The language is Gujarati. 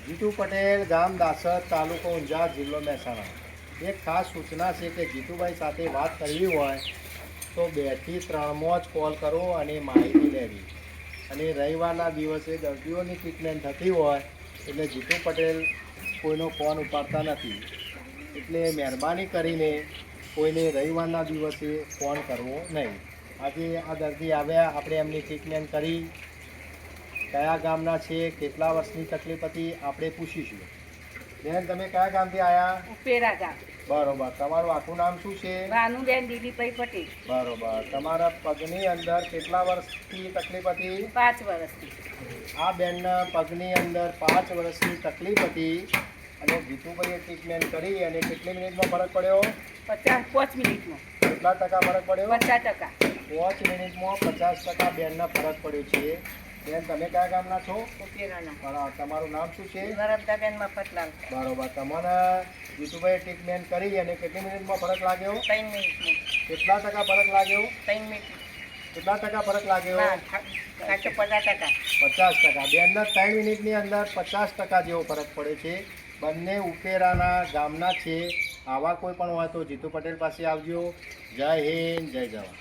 જીતુ પટેલ, ગામ દાસદ, તાલુકો ઊંઝા, જિલ્લો મહેસાણા. એક ખાસ સૂચના છે કે જીતુભાઈ સાથે વાત કરવી હોય તો 2 થી 3માં જ કોલ કરવો અને માહિતી લેવી. અને રવિવારના દિવસે દર્દીઓની ટ્રીટમેન્ટ થતી હોય એટલે જીતુ પટેલ કોઈનો ફોન ઉપાડતા નથી. એટલે મહેરબાની કરીને કોઈને રવિવારના દિવસે ફોન કરવો નહીં. આજે આ દર્દી આવ્યા, આપણે એમની ટ્રીટમેન્ટ કરી, કયા ગામના છે, કેટલા વર્ષની તકલીફ હતી, આપણે પૂછીશું. બેન, તમે કયા ગામથી આવ્યા? ઉપેરા ગામ. બરોબર. તમારું આખું નામ શું છે? ભાનુબેન દિલીપભાઈ પટેલ. બરોબર. તમારા પગની અંદર કેટલા વર્ષથી તકલીફ હતી? 5 વર્ષથી. આ બેનના પગની અંદર 5 વર્ષની તકલીફ હતી અને જીતુભાઈએ ટ્રીટમેન્ટ કરી અને કેટલી મિનિટમાં ફરક પડ્યો? 5 મિનિટમાં. કેટલા ટકા ફરક પડ્યો? 50%. 5 મિનિટમાં 50% બેનના ફરક પડ્યો છે. બેન, તમે કયા ગામના છો? ઉપેરાના. તમારું નામ શું છે? નર્મદાબેન મફતલાલ. બરોબર. તમને જીતુભાઈએ ટ્રીટમેન્ટ કરી અને કેટલી મિનિટમાં ફરક લાગ્યો? 3 મિનિટમાં. કેટલા ટકા ફરક લાગ્યો? 3 મિનિટ. કેટલા ટકા ફરક લાગ્યો? 50%. 50%. બેનના 3 મિનિટની અંદર 50% જેવો ફરક પડે છે. બંને ઉપેરાના ગામના છે. આવા કોઈ પણ હોય તો જીતુ પટેલ પાસે આવજો. જય હિન્દ, જય જવાન.